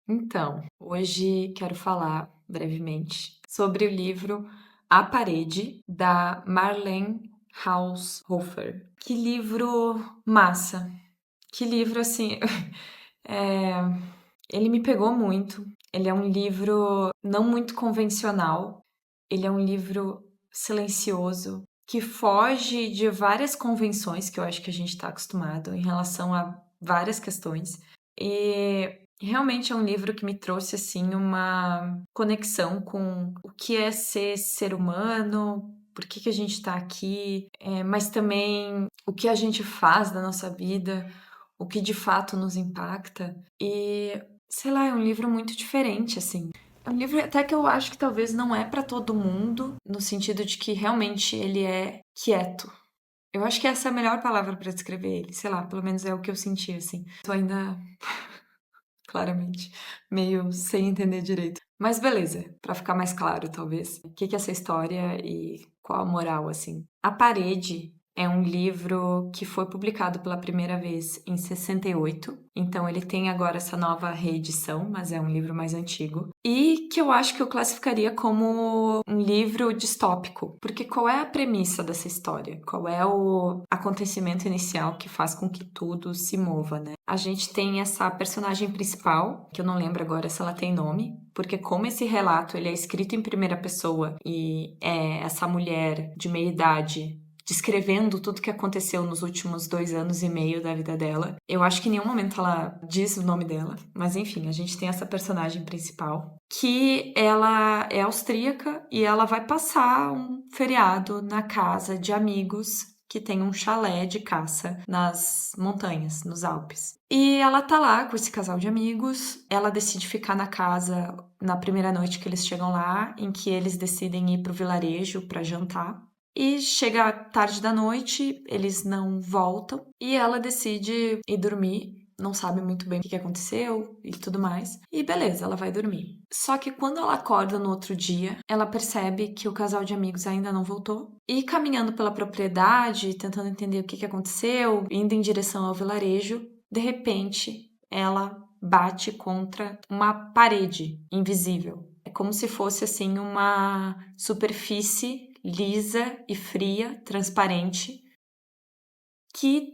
Então, hoje quero falar brevemente sobre o livro A Parede, da Marlene Haushofer. Que livro massa! Que livro assim. é, Ele me pegou muito. Ele é um livro não muito convencional. Ele é um livro silencioso que foge de várias convenções que eu acho que a gente está acostumado em relação a várias questões. E realmente é um livro que me trouxe assim uma conexão com o que é ser humano, por que a gente está aqui, mas também o que a gente faz da nossa vida, o que de fato nos impacta. E sei lá, é um livro muito diferente, assim. É um livro até que eu acho que talvez não é pra todo mundo, no sentido de que realmente ele é quieto. Eu acho que essa é a melhor palavra pra descrever ele, sei lá, pelo menos é o que eu senti, assim. Tô ainda, claramente, meio sem entender direito. Mas beleza, pra ficar mais claro, talvez. O que é essa história e qual a moral, assim? A Parede é um livro que foi publicado pela primeira vez em 68, então ele tem agora essa nova reedição, mas é um livro mais antigo. E que eu acho que eu classificaria como um livro distópico, porque qual é a premissa dessa história? Qual é o acontecimento inicial que faz com que tudo se mova, né? A gente tem essa personagem principal, que eu não lembro agora se ela tem nome, porque como esse relato ele é escrito em primeira pessoa e é essa mulher de meia idade descrevendo tudo que aconteceu nos últimos 2 anos e meio da vida dela. Eu acho que em nenhum momento ela diz o nome dela, mas enfim, a gente tem essa personagem principal, que ela é austríaca e ela vai passar um feriado na casa de amigos que tem um chalé de caça nas montanhas, nos Alpes. E ela tá lá com esse casal de amigos, ela decide ficar na casa na primeira noite que eles chegam lá, em que eles decidem ir pro vilarejo para jantar. E chega tarde da noite, eles não voltam e ela decide ir dormir. Não sabe muito bem o que aconteceu e tudo mais. E beleza, ela vai dormir. Só que quando ela acorda no outro dia, ela percebe que o casal de amigos ainda não voltou. E caminhando pela propriedade, tentando entender o que aconteceu, indo em direção ao vilarejo, de repente ela bate contra uma parede invisível. É como se fosse assim uma superfície lisa e fria, transparente, que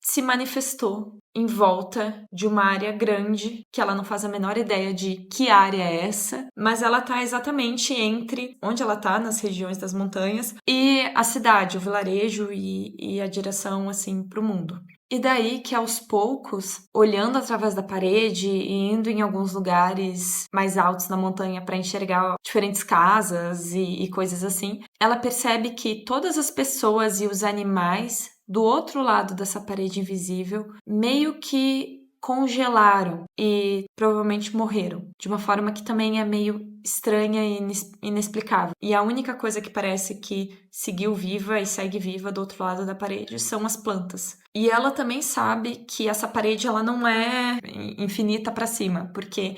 se manifestou em volta de uma área grande, que ela não faz a menor ideia de que área é essa, mas ela está exatamente entre onde ela está, nas regiões das montanhas, e a cidade, o vilarejo e a direção assim para o mundo. E daí que aos poucos, olhando através da parede e indo em alguns lugares mais altos na montanha para enxergar diferentes casas e coisas assim, ela percebe que todas as pessoas e os animais do outro lado dessa parede invisível meio que congelaram e provavelmente morreram, de uma forma que também é meio estranha e inexplicável. E a única coisa que parece que seguiu viva e segue viva do outro lado da parede são as plantas. E ela também sabe que essa parede ela não é infinita para cima, porque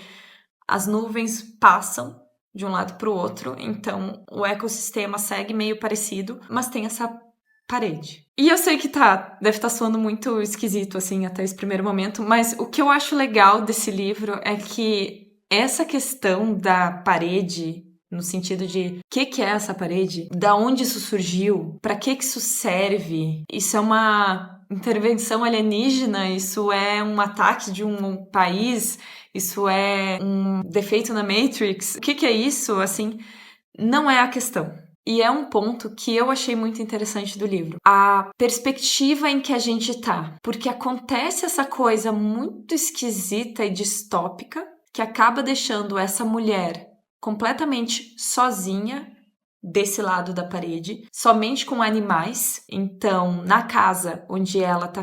as nuvens passam de um lado para o outro, então o ecossistema segue meio parecido, mas tem essa parede. E eu sei que deve estar soando muito esquisito assim até esse primeiro momento, mas o que eu acho legal desse livro é que essa questão da parede, no sentido de o que é essa parede, da onde isso surgiu, para que isso serve, isso é uma intervenção alienígena, isso é um ataque de um país, isso é um defeito na Matrix, o que é isso, assim, não é a questão. E é um ponto que eu achei muito interessante do livro. A perspectiva em que a gente tá. Porque acontece essa coisa muito esquisita e distópica que acaba deixando essa mulher completamente sozinha desse lado da parede, somente com animais. Então, na casa onde ela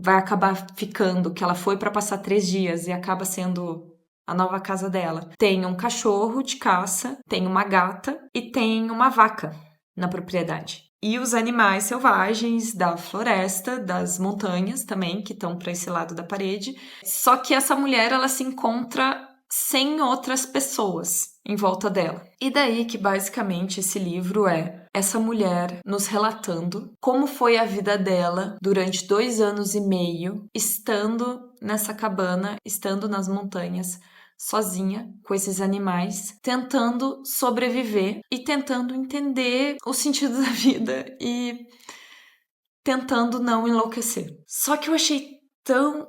vai acabar ficando, que ela foi para passar 3 dias e acaba sendo a nova casa dela, tem um cachorro de caça, tem uma gata e tem uma vaca na propriedade. E os animais selvagens da floresta, das montanhas também, que estão para esse lado da parede. Só que essa mulher, ela se encontra sem outras pessoas em volta dela. E daí que basicamente esse livro é essa mulher nos relatando como foi a vida dela durante 2 anos e meio, estando nessa cabana, estando nas montanhas, sozinha, com esses animais, tentando sobreviver e tentando entender o sentido da vida e tentando não enlouquecer. Só que eu achei tão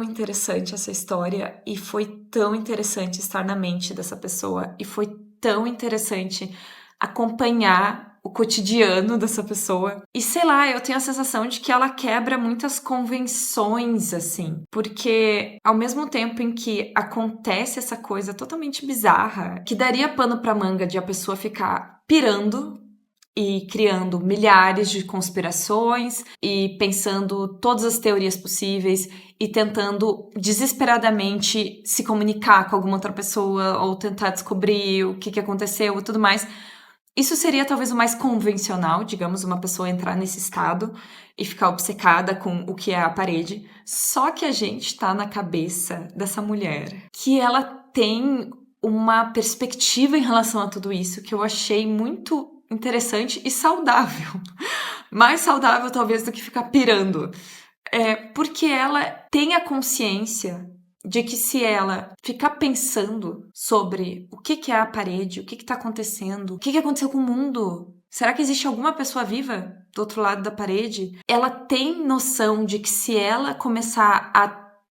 interessante essa história e foi tão interessante estar na mente dessa pessoa e foi tão interessante acompanhar o cotidiano dessa pessoa. E sei lá, eu tenho a sensação de que ela quebra muitas convenções, assim, porque ao mesmo tempo em que acontece essa coisa totalmente bizarra, que daria pano pra manga de a pessoa ficar pirando e criando milhares de conspirações e pensando todas as teorias possíveis e tentando desesperadamente se comunicar com alguma outra pessoa ou tentar descobrir o que aconteceu e tudo mais. Isso seria talvez o mais convencional, digamos, uma pessoa entrar nesse estado e ficar obcecada com o que é a parede. Só que a gente tá na cabeça dessa mulher, que ela tem uma perspectiva em relação a tudo isso que eu achei muito interessante e saudável. Mais saudável, talvez, do que ficar pirando. Porque ela tem a consciência de que se ela ficar pensando sobre o que é a parede, o que está acontecendo, o que aconteceu com o mundo, será que existe alguma pessoa viva do outro lado da parede? Ela tem noção de que se ela começar a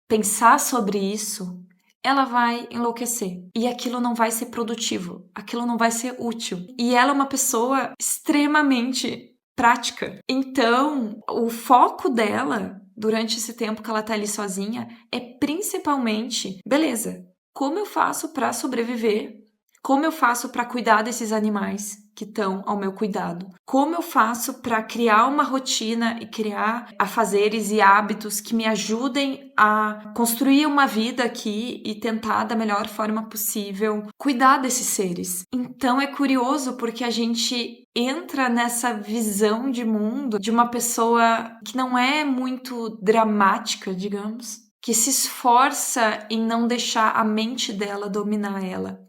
pensar sobre isso, ela vai enlouquecer. E aquilo não vai ser produtivo, aquilo não vai ser útil. E ela é uma pessoa extremamente prática. Então, o foco dela durante esse tempo que ela tá ali sozinha é principalmente, beleza, como eu faço para sobreviver? Como eu faço para cuidar desses animais que estão ao meu cuidado? Como eu faço para criar uma rotina e criar afazeres e hábitos que me ajudem a construir uma vida aqui e tentar da melhor forma possível cuidar desses seres? Então é curioso porque a gente entra nessa visão de mundo de uma pessoa que não é muito dramática, digamos, que se esforça em não deixar a mente dela dominar ela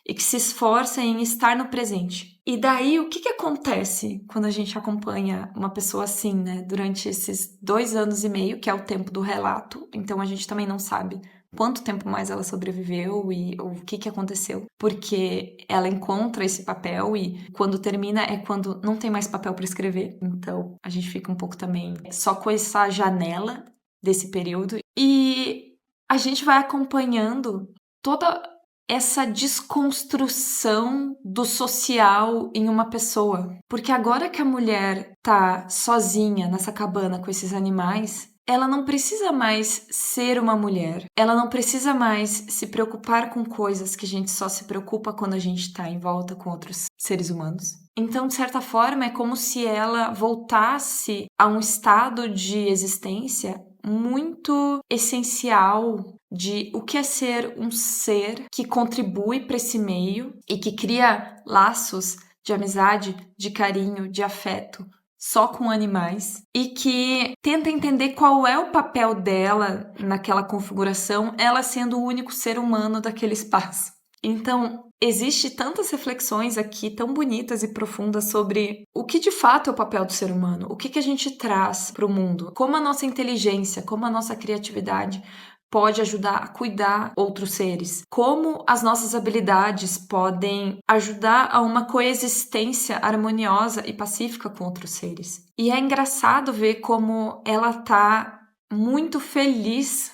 e que se esforça em estar no presente. E daí, o que acontece quando a gente acompanha uma pessoa assim, né? Durante esses 2 anos e meio, que é o tempo do relato, então a gente também não sabe quanto tempo mais ela sobreviveu e o que aconteceu, porque ela encontra esse papel e quando termina é quando não tem mais papel para escrever, então a gente fica um pouco também só com essa janela desse período e a gente vai acompanhando toda essa desconstrução do social em uma pessoa. Porque agora que a mulher tá sozinha nessa cabana com esses animais, ela não precisa mais ser uma mulher. Ela não precisa mais se preocupar com coisas que a gente só se preocupa quando a gente tá em volta com outros seres humanos. Então, de certa forma, é como se ela voltasse a um estado de existência muito essencial de o que é ser um ser que contribui para esse meio e que cria laços de amizade, de carinho, de afeto só com animais e que tenta entender qual é o papel dela naquela configuração, ela sendo o único ser humano daquele espaço. Então, existe tantas reflexões aqui tão bonitas e profundas sobre o que de fato é o papel do ser humano, o que a gente traz para o mundo, como a nossa inteligência, como a nossa criatividade pode ajudar a cuidar outros seres, como as nossas habilidades podem ajudar a uma coexistência harmoniosa e pacífica com outros seres. E é engraçado ver como ela tá muito feliz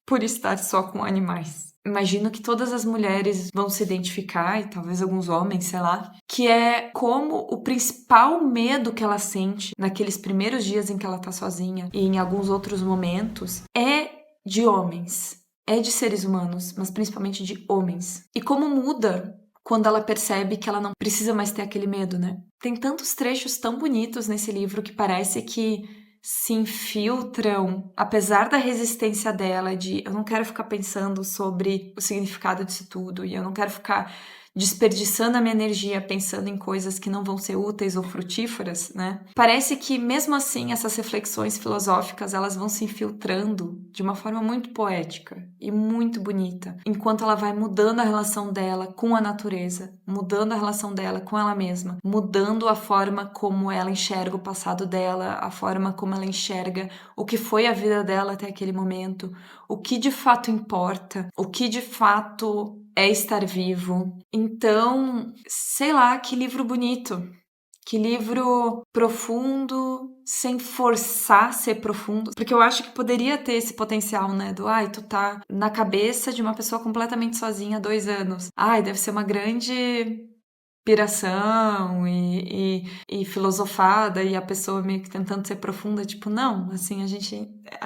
por estar só com animais. Imagino que todas as mulheres vão se identificar, e talvez alguns homens, sei lá, que é como o principal medo que ela sente naqueles primeiros dias em que ela tá sozinha e em alguns outros momentos é de homens, é de seres humanos, mas principalmente de homens. E como muda quando ela percebe que ela não precisa mais ter aquele medo, né? Tem tantos trechos tão bonitos nesse livro que parece que se infiltram, apesar da resistência dela de eu não quero ficar pensando sobre o significado disso tudo e eu não quero ficar desperdiçando a minha energia pensando em coisas que não vão ser úteis ou frutíferas, né? Parece que mesmo assim essas reflexões filosóficas elas vão se infiltrando de uma forma muito poética e muito bonita, enquanto ela vai mudando a relação dela com a natureza, mudando a relação dela com ela mesma, mudando a forma como ela enxerga o passado dela, a forma como ela enxerga o que foi a vida dela até aquele momento, o que de fato importa, o que de fato é estar vivo. Então, sei lá, que livro bonito. Que livro profundo, sem forçar ser profundo. Porque eu acho que poderia ter esse potencial, né? Do, ai, tu tá na cabeça de uma pessoa completamente sozinha há 2 anos. Ai, deve ser uma grande piração e filosofada e a pessoa meio que tentando ser profunda. Tipo, não, assim, a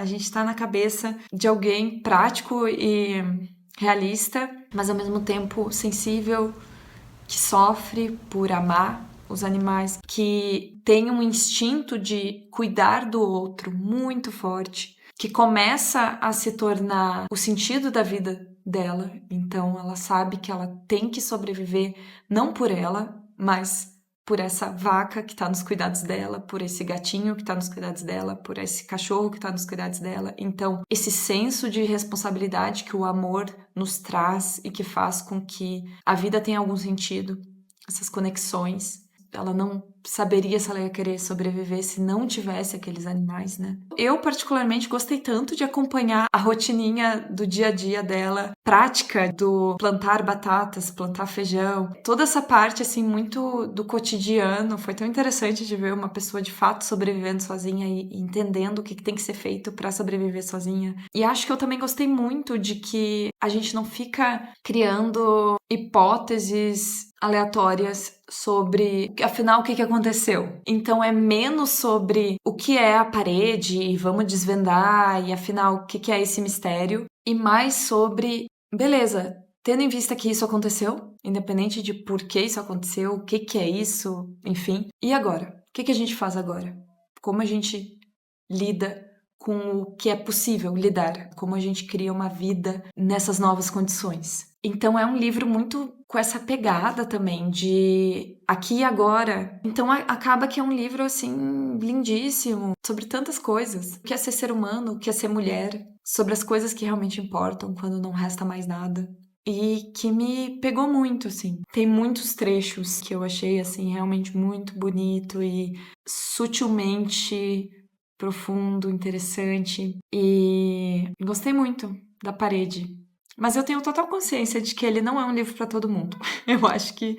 gente tá na cabeça de alguém prático e realista, mas ao mesmo tempo sensível, que sofre por amar os animais, que tem um instinto de cuidar do outro muito forte, que começa a se tornar o sentido da vida dela. Então ela sabe que ela tem que sobreviver não por ela, mas por essa vaca que está nos cuidados dela, por esse gatinho que está nos cuidados dela, por esse cachorro que está nos cuidados dela. Então, esse senso de responsabilidade que o amor nos traz e que faz com que a vida tenha algum sentido, essas conexões. Ela não saberia se ela ia querer sobreviver se não tivesse aqueles animais, né? Eu, particularmente, gostei tanto de acompanhar a rotininha do dia a dia dela, prática do plantar batatas, plantar feijão, toda essa parte, assim, muito do cotidiano. Foi tão interessante de ver uma pessoa, de fato, sobrevivendo sozinha e entendendo o que tem que ser feito para sobreviver sozinha. E acho que eu também gostei muito de que a gente não fica criando hipóteses aleatórias sobre, afinal, o que aconteceu. Então é menos sobre o que é a parede e vamos desvendar e afinal, o que é esse mistério, e mais sobre, beleza, tendo em vista que isso aconteceu, independente de por que isso aconteceu, o que é isso, enfim, e agora? O que a gente faz agora? Como a gente lida com o que é possível lidar, como a gente cria uma vida nessas novas condições. Então é um livro muito com essa pegada também de aqui e agora. Então acaba que é um livro assim lindíssimo sobre tantas coisas, o que é ser humano, o que é ser mulher, sobre as coisas que realmente importam quando não resta mais nada. E que me pegou muito, assim. Tem muitos trechos que eu achei, assim, realmente muito bonito e sutilmente profundo, interessante, e gostei muito da Parede. Mas eu tenho total consciência de que ele não é um livro para todo mundo. Eu acho que,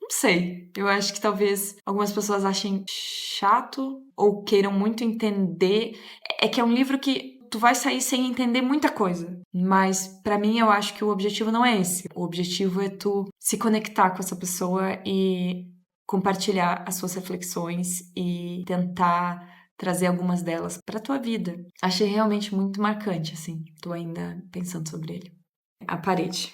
não sei, eu acho que talvez algumas pessoas achem chato ou queiram muito entender. É que é um livro que tu vai sair sem entender muita coisa, mas para mim eu acho que o objetivo não é esse. O objetivo é tu se conectar com essa pessoa e compartilhar as suas reflexões e tentar trazer algumas delas para tua vida. Achei realmente muito marcante, assim. Tô ainda pensando sobre ele. A Parede.